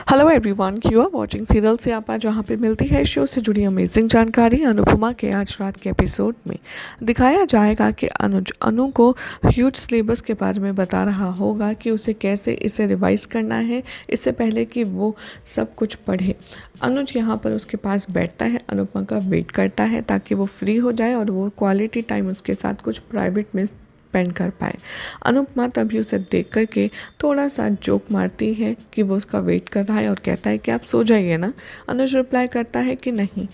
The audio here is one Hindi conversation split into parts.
Hello everyone, you are watching serial से आपा, जहाँ पे मिलती है शो से जुड़ी अमेजिंग जानकारी। अनुपमा के आज रात के एपिसोड में दिखाया जाएगा कि अनुज अनु को ह्यूज सिलेबस के बारे में बता रहा होगा कि उसे कैसे इसे रिवाइज करना है इससे पहले कि वो सब कुछ पढ़े। अनुज यहाँ पर उसके पास बैठता है, अनुपमा का वेट करता है ताकि वो फ्री हो जाए और वो क्वालिटी टाइम उसके साथ कुछ प्राइवेट में स्पेंड कर पाए। अनुपमा तभी उसे देख कर के थोड़ा सा जोक मारती है कि वो उसका वेट कर रहा है और कहता है कि आप सो जाइए ना। अनुज रिप्लाई करता है कि नहीं,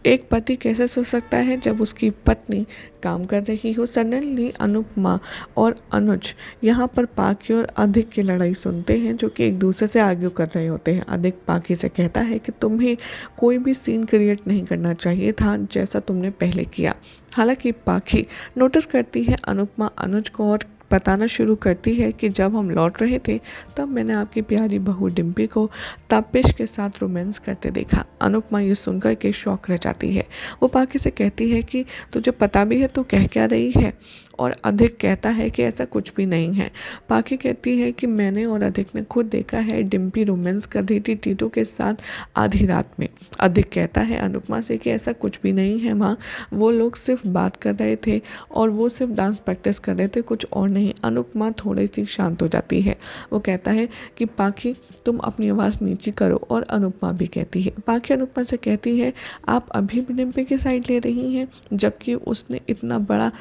एक पति कैसे सो सकता है जब उसकी पत्नी काम कर रही हो। सडनली अनुपमा और अनुज यहाँ पर पाखी और अधिक की लड़ाई सुनते हैं, जो कि एक दूसरे से आर्ग्यू कर रहे होते हैं। अधिक पाखी से कहता है कि तुम्हें कोई भी सीन क्रिएट नहीं करना चाहिए था जैसा तुमने पहले किया। हालांकि पाखी नोटिस करती है अनुपमा अनुज को और बताना शुरू करती है कि जब हम लौट रहे थे तब मैंने आपकी प्यारी बहू डिम्पी को तापिश के साथ रोमांस करते देखा। अनुपमा ये सुनकर के शौक रह जाती है। वो पाखी से कहती है कि तुझे पता भी है तो कह क्या रही है, और अधिक कहता है कि ऐसा कुछ भी नहीं है। पाखी कहती है कि मैंने और अधिक ने खुद देखा है डिम्पी रोमांस कर रही थी टीटू के साथ आधी रात में। अधिक कहता है अनुपमा से कि ऐसा कुछ भी नहीं है माँ, वो लोग सिर्फ बात कर रहे थे और वो सिर्फ डांस प्रैक्टिस कर रहे थे, कुछ और नहीं। अनुपमा थोड़ी सी शांत हो जाती है। वो कहता है कि पाखी तुम अपनी आवाज़ नीची करो, और अनुपमा भी कहती है। पाखी अनुपमा से कहती है आप अभी भी डिम्पी की साइड ले रही हैं जबकि उसने इतना बड़ा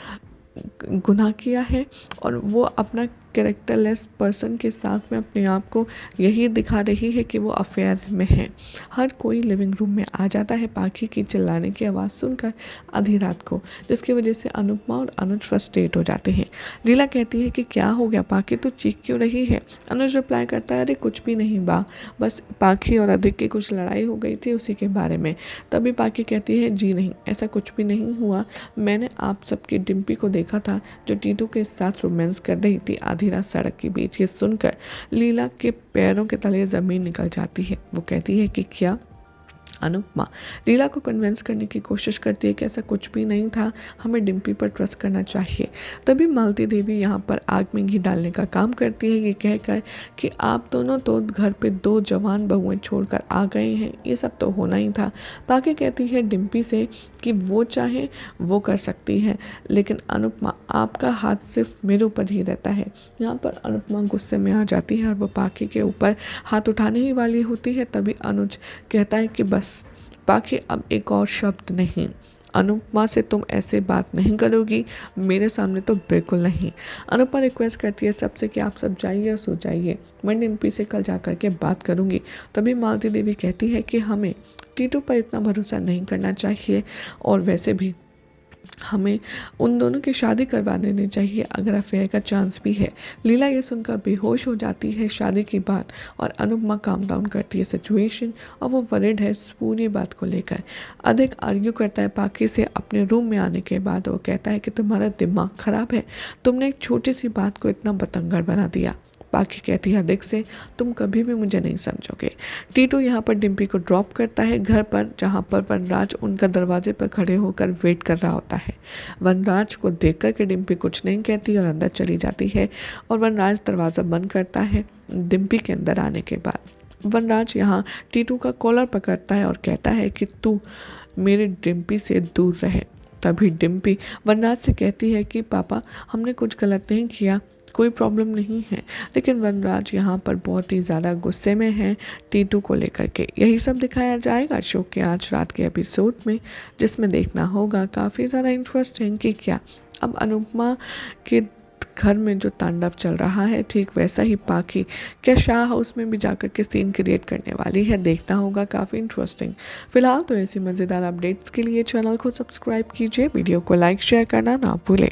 गुनाह किया है और वो अपना कैरेक्टरलेस पर्सन के साथ में अपने आप को यही दिखा रही है कि वो अफेयर में है। हर कोई लिविंग रूम में आ जाता है पाखी की चिल्लाने की आवाज़ सुनकर आधी रात को, जिसकी वजह से अनुपमा और अनुज फ्रस्ट्रेट हो जाते हैं। लीला कहती है कि क्या हो गया पाखी, तो चीख क्यों रही है। अनुज रिप्लाई करता है अरे कुछ भी नहीं बा, बस पाखी और अधिक की कुछ लड़ाई हो गई थी उसी के बारे में। तभी पाखी कहती है जी नहीं, ऐसा कुछ भी नहीं हुआ, मैंने आप सबकी डिम्पी को देखा था जो टीटू के साथ रोमांस कर रही थी आधी रात सड़क के बीच। ये सुनकर लीला के पैरों के तले ज़मीन निकल जाती है। वो कहती है कि क्या। अनुपमा लीला को कन्विंस करने की कोशिश करती है कि ऐसा कुछ भी नहीं था, हमें डिम्पी पर ट्रस्ट करना चाहिए। तभी मालती देवी यहाँ पर आग में घी डालने का काम करती है, ये कहकर कि आप दोनों तो घर पे 2 जवान बहुएं छोड़कर आ गए हैं, ये सब तो होना ही था। पाके कहती है डिम्पी से कि वो चाहे वो कर सकती है, लेकिन अनुपमा आपका हाथ सिर्फ मेरे ऊपर ही रहता है। यहाँ पर अनुपमा गुस्से में आ जाती है और वो पाके के ऊपर हाथ उठाने ही वाली होती है। तभी अनुज कहता है कि बस पाखी अब एक और शब्द नहीं, अनुपमा से तुम ऐसे बात नहीं करोगी, मेरे सामने तो बिल्कुल नहीं। अनुपमा रिक्वेस्ट करती है सबसे कि आप सब जाइए और सो जाइए, मैं डिम्पी से कल जा कर के बात करूंगी। तभी मालती देवी कहती है कि हमें टीटू पर इतना भरोसा नहीं करना चाहिए और वैसे भी हमें उन दोनों की शादी करवा देनी चाहिए अगर अफेयर का चांस भी है। लीला ये सुनकर बेहोश हो जाती है शादी की बात, और अनुपमा काम डाउन करती है सिचुएशन और वो वरिड है इस पूरी बात को लेकर। अधिक आर्ग्यू करता है पाखी से अपने रूम में आने के बाद। वो कहता है कि तुम्हारा दिमाग खराब है, तुमने एक छोटी सी बात को इतना बतंगड़ बना दिया। पाखी कहती है अधिक से तुम कभी भी मुझे नहीं समझोगे। टीटू यहाँ पर डिम्पी को ड्रॉप करता है घर पर, जहाँ पर वनराज उनका दरवाजे पर खड़े होकर वेट कर रहा होता है। वनराज को देखकर के डिम्पी कुछ नहीं कहती और अंदर चली जाती है, और वनराज दरवाज़ा बंद करता है डिम्पी के अंदर आने के बाद। वनराज यहाँ टीटू का कॉलर पकड़ता है और कहता है कि तू मेरे डिम्पी से दूर रहे। तभी डिम्पी वनराज से कहती है कि पापा हमने कुछ गलत नहीं किया, कोई प्रॉब्लम नहीं है। लेकिन वनराज यहाँ पर बहुत ही ज़्यादा गुस्से में है टीटू को लेकर के। यही सब दिखाया जाएगा शो के आज रात के एपिसोड में, जिसमें देखना होगा काफ़ी ज़्यादा इंटरेस्टिंग कि क्या अब अनुपमा के घर में जो तांडव चल रहा है ठीक वैसा ही पाखी क्या शाह हाउस में भी जाकर के सीन क्रिएट करने वाली है। देखना होगा, काफ़ी इंटरेस्टिंग। फिलहाल तो ऐसी मज़ेदार अपडेट्स के लिए चैनल को सब्सक्राइब कीजिए, वीडियो को लाइक शेयर करना ना भूलें।